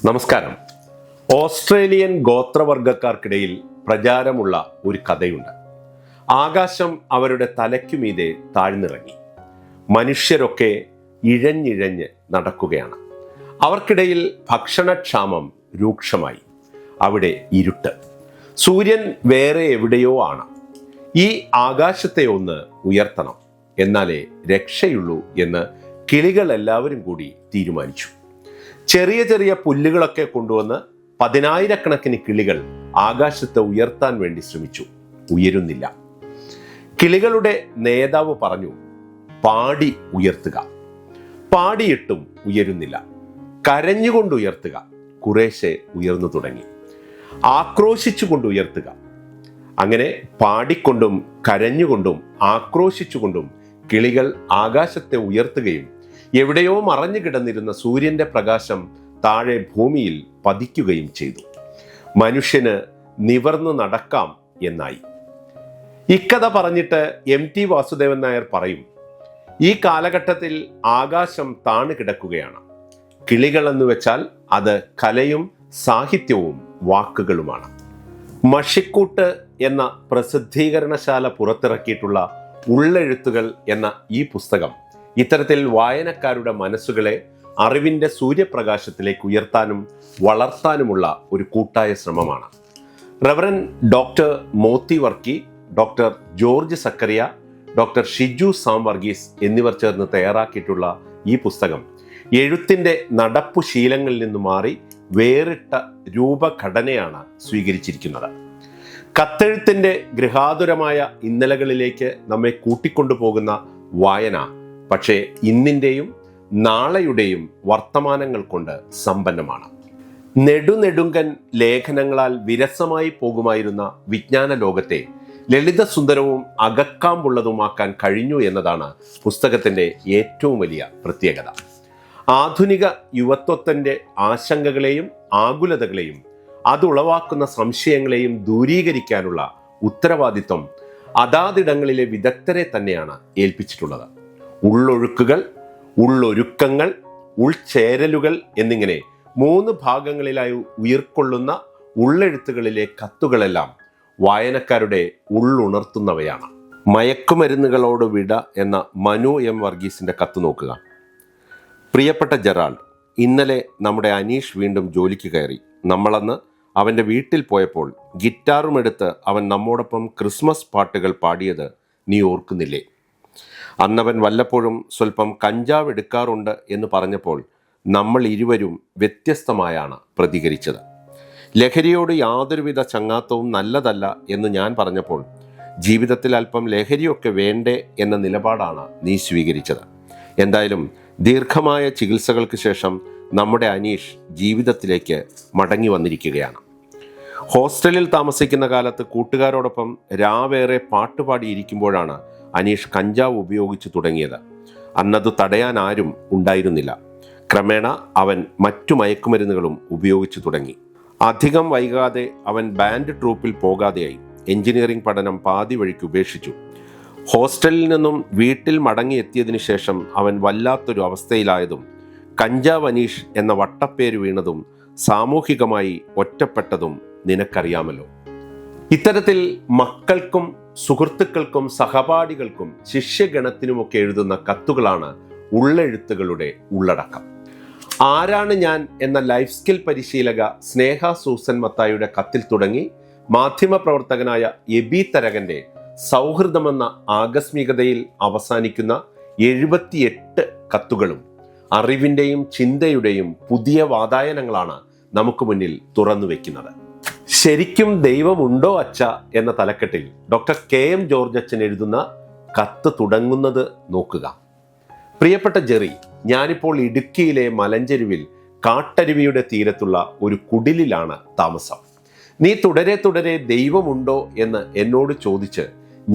നമസ്കാരം. ഓസ്ട്രേലിയൻ ഗോത്രവർഗക്കാർക്കിടയിൽ പ്രചാരമുള്ള ഒരു കഥയുണ്ട്. ആകാശം അവരുടെ തലയ്ക്കുമീതെ താഴ്ന്നിറങ്ങി. മനുഷ്യരൊക്കെ ഇഴഞ്ഞിഴഞ്ഞ് നടക്കുകയാണ്. അവർക്കിടയിൽ ഭക്ഷണക്ഷാമം രൂക്ഷമായി. അവിടെ ഇരുട്ട്. സൂര്യൻ വേറെ എവിടെയോ ആണ്. ഈ ആകാശത്തെ ഒന്ന് ഉയർത്തണം, എന്നാലേ രക്ഷയുള്ളൂ എന്ന് കിളികളെല്ലാവരും കൂടി തീരുമാനിച്ചു. ചെറിയ ചെറിയ പുല്ലുകളൊക്കെ കൊണ്ടുവന്ന് 10,000-കണക്കിന് കിളികൾ ആകാശത്തെ ഉയർത്താൻ വേണ്ടി ശ്രമിച്ചു. ഉയരുന്നില്ല. കിളികളുടെ നേതാവ് പറഞ്ഞു, പാടി ഉയർത്തുക. പാടിയിട്ടും ഉയരുന്നില്ല. കരഞ്ഞുകൊണ്ട് ഉയർത്തുക. കുറേശ്ശെ ഉയർന്നു തുടങ്ങി. ആക്രോശിച്ചുകൊണ്ട് ഉയർത്തുക. അങ്ങനെ പാടിക്കൊണ്ടും കരഞ്ഞുകൊണ്ടും ആക്രോശിച്ചുകൊണ്ടും കിളികൾ ആകാശത്തെ ഉയർത്തുകയും എവിടെയോ മറഞ്ഞു കിടന്നിരുന്ന സൂര്യന്റെ പ്രകാശം താഴെ ഭൂമിയിൽ പതിക്കുകയും ചെയ്തു. മനുഷ്യന് നിവർന്നു നടക്കാം എന്നായി. ഇക്കഥ പറഞ്ഞിട്ട് MT വാസുദേവൻ നായർ പറയും, ഈ കാലഘട്ടത്തിൽ ആകാശം താണു കിടക്കുകയാണ്. കിളികൾ എന്ന് വെച്ചാൽ അത് കലയും സാഹിത്യവും വാക്കുകളുമാണ്. മഷിക്കൂട്ട് എന്ന പ്രസിദ്ധീകരണശാല പുറത്തിറക്കിയിട്ടുള്ള ഉള്ളെഴുത്തുകൾ എന്ന ഈ പുസ്തകം ഇത്തരത്തിൽ വായനക്കാരുടെ മനസ്സുകളെ അറിവിന്റെ സൂര്യപ്രകാശത്തിലേക്ക് ഉയർത്താനും വളർത്താനുമുള്ള ഒരു കൂട്ടായ ശ്രമമാണ്. Reverend doctor Mothi Varkey, doctor George Zachariah, doctor Shiju Sam Varghese എന്നിവർ ചേർന്ന് തയ്യാറാക്കിയിട്ടുള്ള ഈ പുസ്തകം എഴുത്തിന്റെ നടപ്പു ശീലങ്ങളിൽ നിന്ന് മാറി വേറിട്ട രൂപഘടനയാണ് സ്വീകരിച്ചിരിക്കുന്നത്. കത്തെഴുത്തിന്റെ ഗൃഹാതുരമായ ഇന്നലകളിലേക്ക് നമ്മെ കൂട്ടിക്കൊണ്ടുപോകുന്ന വായന പക്ഷേ ഇന്നിൻ്റെയും നാളെയുടെയും വർത്തമാനങ്ങൾ കൊണ്ട് സമ്പന്നമാണ്. നെടുനെടുങ്കൻ ലേഖനങ്ങളാൽ വിരസമായി പോകുമായിരുന്ന വിജ്ഞാന ലോകത്തെ ലളിതസുന്ദരവും അകക്കാമ്പുള്ളതുമാക്കാൻ കഴിഞ്ഞു എന്നതാണ് പുസ്തകത്തിൻ്റെ ഏറ്റവും വലിയ പ്രത്യേകത. ആധുനിക യുവത്വത്തിൻ്റെ ആശങ്കകളെയും ആകുലതകളെയും അതുളവാക്കുന്ന സംശയങ്ങളെയും ദൂരീകരിക്കാനുള്ള ഉത്തരവാദിത്വം അതാതിടങ്ങളിലെ വിദഗ്ധരെ തന്നെയാണ് ഏൽപ്പിച്ചിട്ടുള്ളത്. ഉള്ളൊഴുക്കുകൾ, ഉള്ളൊരുക്കങ്ങൾ, ഉൾച്ചേരലുകൾ എന്നിങ്ങനെ 3 ഭാഗങ്ങളിലായി ഉയർക്കൊള്ളുന്ന ഉള്ളെഴുത്തുകളിലെ കത്തുകളെല്ലാം വായനക്കാരുടെ ഉള്ളുണർത്തുന്നവയാണ്. മയക്കുമരുന്നുകളോട് വിട എന്ന മനു M വർഗീസിന്റെ കത്ത് നോക്കുക. പ്രിയപ്പെട്ട ജെറാൾഡ്, ഇന്നലെ നമ്മുടെ അനീഷ് വീണ്ടും ജോലിക്ക് കയറി. നമ്മളന്ന് അവൻ്റെ വീട്ടിൽ പോയപ്പോൾ ഗിറ്റാറുമെടുത്ത് അവൻ നമ്മോടൊപ്പം ക്രിസ്മസ് പാട്ടുകൾ പാടിയത് നീ ഓർക്കുന്നില്ലേ? അന്നവൻ വല്ലപ്പോഴും സ്വല്പം കഞ്ചാവ് എടുക്കാറുണ്ട് എന്ന് പറഞ്ഞപ്പോൾ നമ്മൾ ഇരുവരും വ്യത്യസ്തമായാണ് പ്രതികരിച്ചത്. ലഹരിയോട് യാതൊരുവിധ ചങ്ങാത്തവും നല്ലതല്ല എന്ന് ഞാൻ പറഞ്ഞപ്പോൾ ജീവിതത്തിൽ അല്പം ലഹരിയൊക്കെ വേണ്ടേ എന്ന നിലപാടാണ് നീ സ്വീകരിച്ചത്. എന്തായാലും ദീർഘമായ ചികിത്സകൾക്ക് ശേഷം നമ്മുടെ അനീഷ് ജീവിതത്തിലേക്ക് മടങ്ങി വന്നിരിക്കുകയാണ്. ഹോസ്റ്റലിൽ താമസിക്കുന്ന കാലത്ത് കൂട്ടുകാരോടൊപ്പം രാവേറെ പാട്ടുപാടിയിരിക്കുമ്പോഴാണ് അനീഷ് കഞ്ചാവ് ഉപയോഗിച്ചു തുടങ്ങിയത്. അന്നത് തടയാൻ ആരും ഉണ്ടായിരുന്നില്ല. ക്രമേണ അവൻ മറ്റു മയക്കുമരുന്നുകളും ഉപയോഗിച്ചു തുടങ്ങി. അധികം വൈകാതെ അവൻ ബാൻഡ് ട്രൂപ്പിൽ പോകാതെയായി. എഞ്ചിനീയറിംഗ് പഠനം പാതി വഴിക്ക് ഉപേക്ഷിച്ചു. ഹോസ്റ്റലിൽ നിന്നും വീട്ടിൽ മടങ്ങിയെത്തിയതിനു ശേഷം അവൻ വല്ലാത്തൊരു അവസ്ഥയിലായതും കഞ്ചാവ് അനീഷ് എന്ന വട്ടപ്പേര് വീണതും സാമൂഹികമായി ഒറ്റപ്പെട്ടതും നിനക്കറിയാമല്ലോ. ഇത്തരത്തിൽ മക്കൾക്കും സുഹൃത്തുക്കൾക്കും സഹപാഠികൾക്കും ശിഷ്യഗണത്തിനുമൊക്കെ എഴുതുന്ന കത്തുകളാണ് ഉള്ളെഴുത്തുകളുടെ ഉള്ളടക്കം. ആരാണ് ഞാൻ എന്ന ലൈഫ് സ്കിൽ പരിശീലക സ്നേഹ സൂസൻ മത്തായിയുടെ കത്തിൽ തുടങ്ങി മാധ്യമപ്രവർത്തകനായ എബി തരകന്റെ സൗഹൃദമെന്ന ആകസ്മികതയിൽ അവസാനിക്കുന്ന 78 കത്തുകളും അറിവിൻ്റെയും ചിന്തയുടെയും പുതിയ വാതായനങ്ങളാണ് നമുക്ക് മുന്നിൽ തുറന്നു വയ്ക്കുന്നത്. ശരിക്കും ദൈവമുണ്ടോ അച്ഛ എന്ന തലക്കെട്ടിൽ ഡോക്ടർ KM ജോർജ് അച്ഛൻ എഴുതുന്ന കത്ത് തുടങ്ങുന്നത് നോക്കുക. പ്രിയപ്പെട്ട ജെറി, ഞാനിപ്പോൾ ഇടുക്കിയിലെ മലഞ്ചെരുവിൽ കാട്ടരുവിയുടെ തീരത്തുള്ള ഒരു കുടിലിലാണ് താമസം. നീ തുടരെ ദൈവമുണ്ടോ എന്ന് എന്നോട് ചോദിച്ച്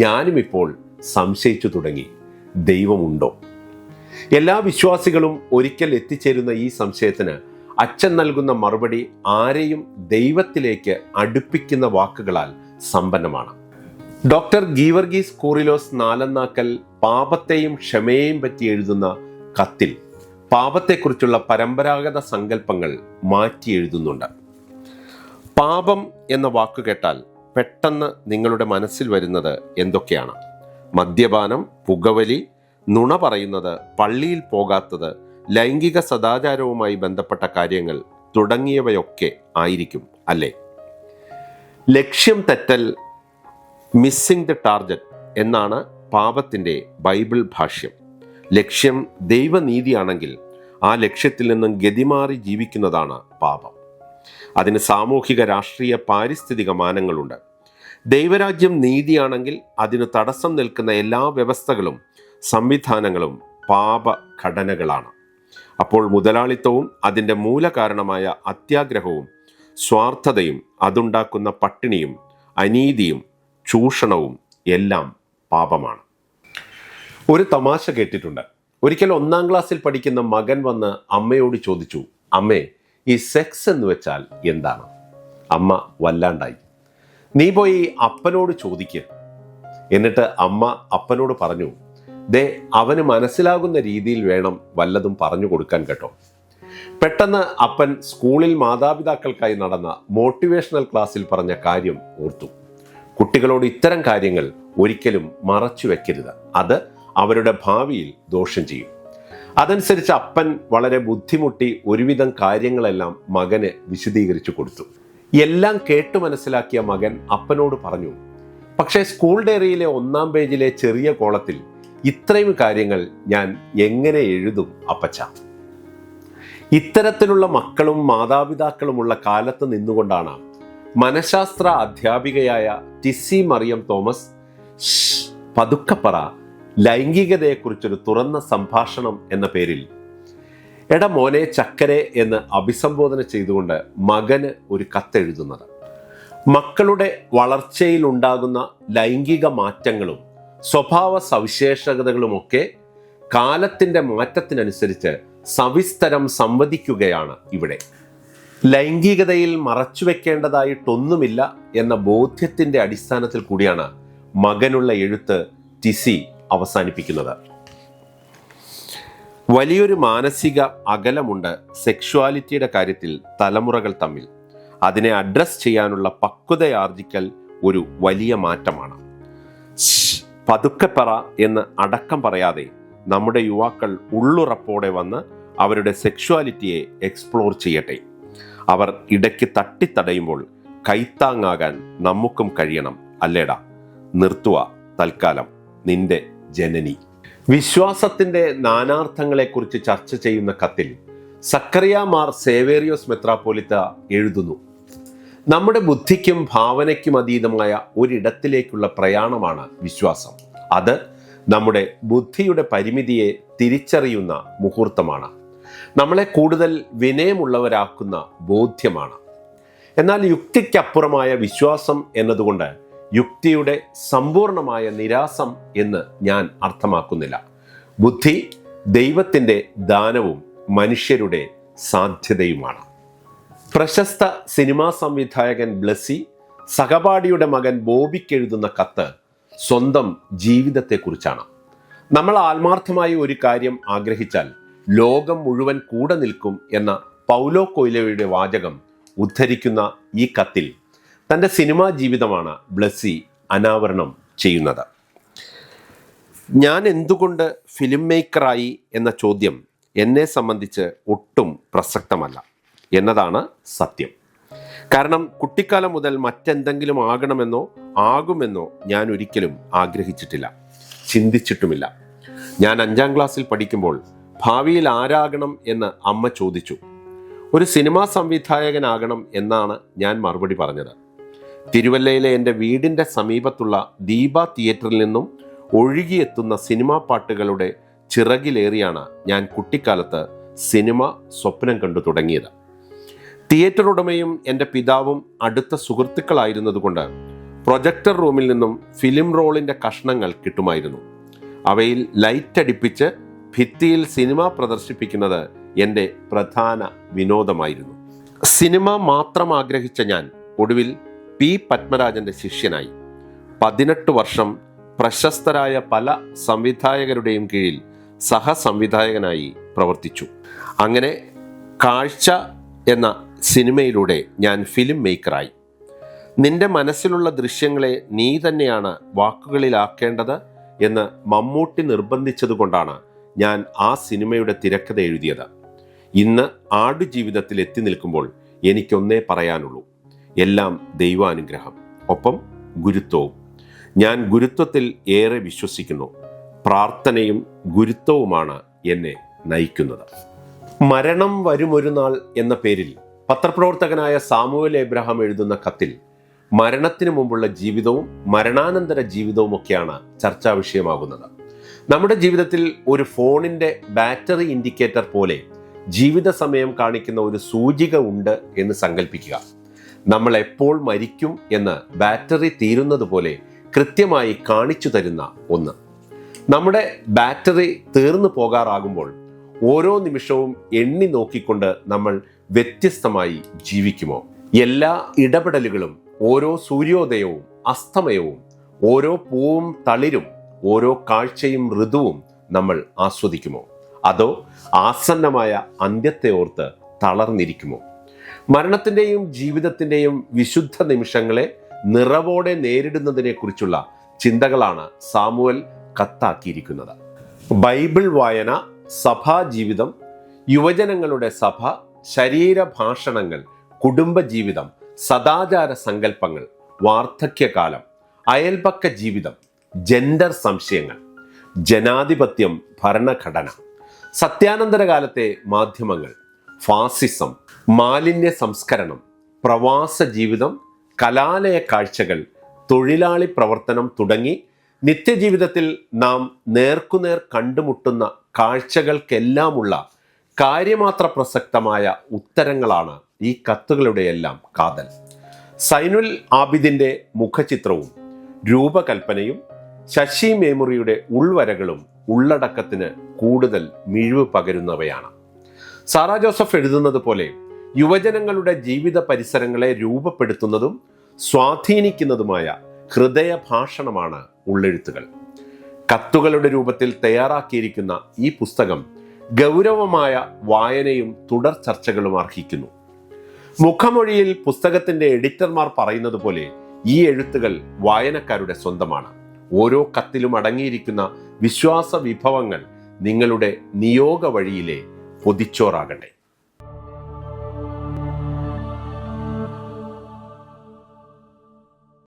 ഞാനും ഇപ്പോൾ സംശയിച്ചു തുടങ്ങി. ദൈവമുണ്ടോ? എല്ലാ വിശ്വാസികളും ഒരിക്കൽ എത്തിച്ചേരുന്ന ഈ സംശയത്തിന് അച്ഛൻ നൽകുന്ന മറുപടി ആരെയും ദൈവത്തിലേക്ക് അടുപ്പിക്കുന്ന വാക്കുകളാൽ സമ്പന്നമാണ്. ഡോക്ടർ ഗീവർഗീസ് കൂറിലോസ് നാലന്നാക്കൽ പാപത്തെയും ക്ഷമയെയും പറ്റി എഴുതുന്ന കത്തിൽ പാപത്തെക്കുറിച്ചുള്ള പരമ്പരാഗത സങ്കല്പങ്ങൾ മാറ്റി എഴുതുന്നുണ്ട്. പാപം എന്ന വാക്ക് കേട്ടാൽ പെട്ടെന്ന് നിങ്ങളുടെ മനസ്സിൽ വരുന്നത് എന്തൊക്കെയാണ്? മദ്യപാനം, പുകവലി, നുണ പറയുന്നത്, പള്ളിയിൽ പോകാത്തത്, ലൈംഗിക സദാചാരവുമായി ബന്ധപ്പെട്ട കാര്യങ്ങൾ തുടങ്ങിയവയൊക്കെ ആയിരിക്കും അല്ലേ? ലക്ഷ്യം തെറ്റൽ, മിസ്സിംഗ് ദ ടാർഗറ്റ് എന്നാണ് പാപത്തിൻ്റെ ബൈബിൾ ഭാഷ്യം. ലക്ഷ്യം ദൈവനീതിയാണെങ്കിൽ ആ ലക്ഷ്യത്തിൽ നിന്നും ഗതിമാറി ജീവിക്കുന്നതാണ് പാപം. അതിന് സാമൂഹിക, രാഷ്ട്രീയ, പാരിസ്ഥിതിക മാനങ്ങളുണ്ട്. ദൈവരാജ്യം നീതിയാണെങ്കിൽ അതിന് തടസ്സം നിൽക്കുന്ന എല്ലാ വ്യവസ്ഥകളും സംവിധാനങ്ങളും പാപഘടനകളാണ്. അപ്പോൾ മുതലാളിത്തവും അതിൻ്റെ മൂലകാരണമായ അത്യാഗ്രഹവും സ്വാർത്ഥതയും അതുണ്ടാക്കുന്ന പട്ടിണിയും അനീതിയും ചൂഷണവും എല്ലാം പാപമാണ്. ഒരു തമാശ കേട്ടിട്ടുണ്ട്. ഒരിക്കൽ 1-ാം ക്ലാസ്സിൽ പഠിക്കുന്ന മകൻ വന്ന് അമ്മയോട് ചോദിച്ചു, അമ്മേ, ഈ സെക്സ് എന്ന് വെച്ചാൽ എന്താണ്? അമ്മ വല്ലാണ്ടായി. നീ പോയി അപ്പനോട് ചോദിക്ക്. എന്നിട്ട് അമ്മ അപ്പനോട് പറഞ്ഞു, ദേ, അവന് മനസ്സിലാകുന്ന രീതിയിൽ വേണം വല്ലതും പറഞ്ഞു കൊടുക്കാൻ കേട്ടോ. പെട്ടെന്ന് അപ്പൻ സ്കൂളിൽ മാതാപിതാക്കൾക്കായി നടന്ന മോട്ടിവേഷണൽ ക്ലാസ്സിൽ പറഞ്ഞ കാര്യം ഓർത്തു. കുട്ടികളോട് ഇത്തരം കാര്യങ്ങൾ ഒരിക്കലും മറച്ചു വെക്കരുത്, അത് അവരുടെ ഭാവിയിൽ ദോഷം ചെയ്യും. അതനുസരിച്ച് അപ്പൻ വളരെ ബുദ്ധിമുട്ടി ഒരുവിധം കാര്യങ്ങളെല്ലാം മകന് വിശദീകരിച്ചു കൊടുത്തു. എല്ലാം കേട്ടു മനസ്സിലാക്കിയ മകൻ അപ്പനോട് പറഞ്ഞു, പക്ഷേ സ്കൂൾ ഡയറിയിലെ 1-ാം പേജിലെ ചെറിയ കോളത്തിൽ ഇത്രയും കാര്യങ്ങൾ ഞാൻ എങ്ങനെ എഴുതും അപ്പച്ച? ഇത്തരത്തിലുള്ള മക്കളും മാതാപിതാക്കളുമുള്ള കാലത്ത് നിന്നുകൊണ്ടാണ് മനഃശാസ്ത്ര അധ്യാപികയായ ടിസി മറിയം തോമസ് പതുക്കപ്പറ ലൈംഗികതയെക്കുറിച്ചൊരു തുറന്ന സംഭാഷണം എന്ന പേരിൽ എടാ മോനെ ചക്കരെ എന്ന് അഭിസംബോധന ചെയ്തുകൊണ്ട് മകന് ഒരു കത്തെഴുതുന്നത്. മക്കളുടെ വളർച്ചയിൽ ഉണ്ടാകുന്ന ലൈംഗിക മാറ്റങ്ങളും സ്വഭാവ സവിശേഷതകളുമൊക്കെ കാലത്തിൻ്റെ മാറ്റത്തിനനുസരിച്ച് സവിസ്തരം സംവദിക്കുകയാണ് ഇവിടെ. ലൈംഗികതയിൽ മറച്ചുവെക്കേണ്ടതായിട്ടൊന്നുമില്ല എന്ന ബോധ്യത്തിൻ്റെ അടിസ്ഥാനത്തിൽ കൂടിയാണ് മകനുള്ള എഴുത്ത് ടിസി അവസാനിപ്പിക്കുന്നത്. വലിയൊരു മാനസിക അകലമുണ്ട് സെക്ഷ്വാലിറ്റിയുടെ കാര്യത്തിൽ തലമുറകൾ തമ്മിൽ. അതിനെ അഡ്രസ് ചെയ്യാനുള്ള പക്വതയാർജിക്കൽ ഒരു വലിയ മാറ്റമാണ്. പതുക്കെപ്പറ എന്ന് അടക്കം പറയാതെ നമ്മുടെ യുവാക്കൾ ഉള്ളുറപ്പോടെ വന്ന് അവരുടെ സെക്ഷ്വാലിറ്റിയെ എക്സ്പ്ലോർ ചെയ്യട്ടെ. അവർ ഇടയ്ക്ക് തട്ടിത്തടയുമ്പോൾ കൈത്താങ്ങാകാൻ നമുക്കും കഴിയണം അല്ലേടാ. നിർത്തുക തൽക്കാലം, നിന്റെ ജനനി. വിശ്വാസത്തിന്റെ നാനാർത്ഥങ്ങളെക്കുറിച്ച് ചർച്ച ചെയ്യുന്ന കത്തിൽ സക്കറിയ മാർ സേവേറിയോസ് മെത്രാപ്പോലിത്ത എഴുതുന്നു, നമ്മുടെ ബുദ്ധിക്കും ഭാവനയ്ക്കും അതീതമായ ഒരിടത്തിലേക്കുള്ള പ്രയാണമാണ് വിശ്വാസം. അത് നമ്മുടെ ബുദ്ധിയുടെ പരിമിതിയെ തിരിച്ചറിയുന്ന മുഹൂർത്തമാണ്. നമ്മളെ കൂടുതൽ വിനയമുള്ളവരാക്കുന്ന ബോധ്യമാണ്. എന്നാൽ യുക്തിക്കപ്പുറമായ വിശ്വാസം എന്നതുകൊണ്ട് യുക്തിയുടെ സമ്പൂർണമായ നിരാസം എന്ന് ഞാൻ അർത്ഥമാക്കുന്നില്ല. ബുദ്ധി ദൈവത്തിൻ്റെ ദാനവും മനുഷ്യരുടെ സാധ്യതയുമാണ്. പ്രശസ്ത സിനിമാ സംവിധായകൻ ബ്ലസ്സി സഹപാഠിയുടെ മകൻ ബോബിക്കെഴുതുന്ന കത്ത് സ്വന്തം ജീവിതത്തെക്കുറിച്ചാണ്. നമ്മൾ ആത്മാർത്ഥമായി ഒരു കാര്യം ആഗ്രഹിച്ചാൽ ലോകം മുഴുവൻ കൂടെ നിൽക്കും എന്ന പൗലോ കൊയ്ലോയുടെ വാചകം ഉദ്ധരിക്കുന്ന ഈ കത്തിൽ തൻ്റെ സിനിമാ ജീവിതമാണ് ബ്ലസ്സി അനാവരണം ചെയ്യുന്നത്. ഞാൻ എന്തുകൊണ്ട് ഫിലിം മേക്കറായി എന്ന ചോദ്യം എന്നെ സംബന്ധിച്ച് ഒട്ടും പ്രസക്തമല്ല എന്നതാണ് സത്യം. കാരണം കുട്ടിക്കാലം മുതൽ മറ്റെന്തെങ്കിലും ആകണമെന്നോ ആകുമെന്നോ ഞാൻ ഒരിക്കലും ആഗ്രഹിച്ചിട്ടില്ല, ചിന്തിച്ചിട്ടുമില്ല. ഞാൻ 5-ാം ക്ലാസ്സിൽ പഠിക്കുമ്പോൾ ഭാവിയിൽ ആരാകണം എന്ന് അമ്മ ചോദിച്ചു. ഒരു സിനിമാ സംവിധായകനാകണം എന്നാണ് ഞാൻ മറുപടി പറഞ്ഞത്. തിരുവല്ലയിലെ എൻ്റെ വീടിൻ്റെ സമീപത്തുള്ള ദീപ തിയേറ്ററിൽ നിന്നും ഒഴുകിയെത്തുന്ന സിനിമാ പാട്ടുകളുടെ ചിറകിലേറിയാണ് ഞാൻ കുട്ടിക്കാലത്ത് സിനിമ സ്വപ്നം കണ്ടു തുടങ്ങിയത്. തിയേറ്റർ ഉടമയും എൻ്റെ പിതാവും അടുത്ത സുഹൃത്തുക്കളായിരുന്നതുകൊണ്ട് പ്രൊജക്ടർ റൂമിൽ നിന്നും ഫിലിം റോളിൻ്റെ കഷ്ണങ്ങൾ കിട്ടുമായിരുന്നു. അവയിൽ ലൈറ്റ് അടിപ്പിച്ച് ഭിത്തിയിൽ സിനിമ പ്രദർശിപ്പിക്കുന്നത് എൻ്റെ പ്രധാന വിനോദമായിരുന്നു. സിനിമ മാത്രം ആഗ്രഹിച്ച ഞാൻ ഒടുവിൽ പി പത്മരാജൻ്റെ ശിഷ്യനായി. 18 വർഷം പ്രശസ്തരായ പല സംവിധായകരുടെയും കീഴിൽ സഹസംവിധായകനായി പ്രവർത്തിച്ചു. അങ്ങനെ കാഴ്ച എന്ന സിനിമയിലൂടെ ഞാൻ ഫിലിം മേക്കറായി. നിന്റെ മനസ്സിലുള്ള ദൃശ്യങ്ങളെ നീ തന്നെയാണ് വാക്കുകളിലാക്കേണ്ടത് എന്ന് മമ്മൂട്ടി നിർബന്ധിച്ചതുകൊണ്ടാണ് ഞാൻ ആ സിനിമയുടെ തിരക്കഥ എഴുതിയത്. ഇന്ന് ആടുജീവിതത്തിൽ എത്തി നിൽക്കുമ്പോൾ എനിക്കൊന്നേ പറയാനുള്ളൂ: എല്ലാം ദൈവാനുഗ്രഹം, ഒപ്പം ഗുരുത്വവും. ഞാൻ ഗുരുത്വത്തിൽ ഏറെ വിശ്വസിക്കുന്നു. പ്രാർത്ഥനയും ഗുരുത്വവുമാണ് എന്നെ നയിക്കുന്നത്. മരണം വരുമൊരു നാൾ എന്ന പേരിൽ പത്രപ്രവർത്തകനായ സാമുവൽ എബ്രഹാം എഴുതുന്ന കത്തിൽ മരണത്തിന് മുമ്പുള്ള ജീവിതവും മരണാനന്തര ജീവിതവും ഒക്കെയാണ് ചർച്ചാ വിഷയമാകുന്നത്. നമ്മുടെ ജീവിതത്തിൽ ഒരു ഫോണിന്റെ ബാറ്ററി ഇൻഡിക്കേറ്റർ പോലെ ജീവിത സമയം കാണിക്കുന്ന ഒരു സൂചിക ഉണ്ട് എന്ന് സങ്കല്പിക്കുക. നമ്മൾ എപ്പോൾ മരിക്കും എന്ന് ബാറ്ററി തീരുന്നത് പോലെ കൃത്യമായി കാണിച്ചു തരുന്ന ഒന്ന്. നമ്മുടെ ബാറ്ററി തീർന്നു പോകാറാകുമ്പോൾ ഓരോ നിമിഷവും എണ്ണി നോക്കിക്കൊണ്ട് നമ്മൾ വ്യത്യസ്തമായി ജീവിക്കുമോ? എല്ലാ ഇടപെടലുകളും, ഓരോ സൂര്യോദയവും അസ്തമയവും, ഓരോ പൂവും തളിരും, ഓരോ കാഴ്ചയും ഋതുവും നമ്മൾ ആസ്വദിക്കുമോ? അതോ ആസന്നമായ അന്ത്യത്തെ ഓർത്ത് തളർന്നിരിക്കുമോ? മരണത്തിൻ്റെയും ജീവിതത്തിൻ്റെയും വിശുദ്ധ നിമിഷങ്ങളെ നിറവോടെ നേരിടുന്നതിനെ കുറിച്ചുള്ള ചിന്തകളാണ് സാമുവൽ കത്താക്കിയിരിക്കുന്നത്. ബൈബിൾ വായന, സഭാജീവിതം, യുവജനങ്ങളുടെ സഭ, ശരീരഭാഷണങ്ങൾ, കുടുംബജീവിതം, സദാചാര സങ്കല്പങ്ങൾ, വാർദ്ധക്യകാലം, അയൽപക്ക ജീവിതം, ജെൻഡർ സംശയങ്ങൾ, ജനാധിപത്യം, ഭരണഘടന, സത്യാനന്തരകാലത്തെ മാധ്യമങ്ങൾ, ഫാസിസം, മാലിന്യ സംസ്കരണം, പ്രവാസ ജീവിതം, കലാലയ കാഴ്ചകൾ, തൊഴിലാളി പ്രവർത്തനം തുടങ്ങി നിത്യജീവിതത്തിൽ നാം നേർക്കുനേർ കണ്ടുമുട്ടുന്ന കാഴ്ചകൾക്കെല്ലാമുള്ള കാര്യമാത്ര പ്രസക്തമായ ഉത്തരങ്ങളാണ് ഈ കത്തുകളുടെയെല്ലാം കാതൽ. സൈനുൽ ആബിദിന്റെ മുഖചിത്രവും രൂപകൽപ്പനയും ശശി മേമുറിയുടെ ഉൾവരകളും ഉള്ളടക്കത്തിന് കൂടുതൽ മിഴിവ് പകരുന്നവയാണ്. സാറാ ജോസഫ് എഴുതുന്നത് പോലെ യുവജനങ്ങളുടെ ജീവിത പരിസരങ്ങളെ രൂപപ്പെടുത്തുന്നതും സ്വാധീനിക്കുന്നതുമായ ഹൃദയഭാഷണമാണ് ഉള്ളെഴുത്തുകൾ. കത്തുകളുടെ രൂപത്തിൽ തയ്യാറാക്കിയിരിക്കുന്ന ഈ പുസ്തകം ഗൗരവമായ വായനയും തുടർ ചർച്ചകളും അർഹിക്കുന്നു. മുഖമൊഴിയിൽ പുസ്തകത്തിന്റെ എഡിറ്റർമാർ പറയുന്നത് പോലെ ഈ എഴുത്തുകൾ വായനക്കാരുടെ സ്വന്തമാണ്. ഓരോ കത്തിലും അടങ്ങിയിരിക്കുന്ന വിശ്വാസ വിഭവങ്ങൾ നിങ്ങളുടെ നിയോഗ വഴിയിലെ പൊതിച്ചോറാകട്ടെ.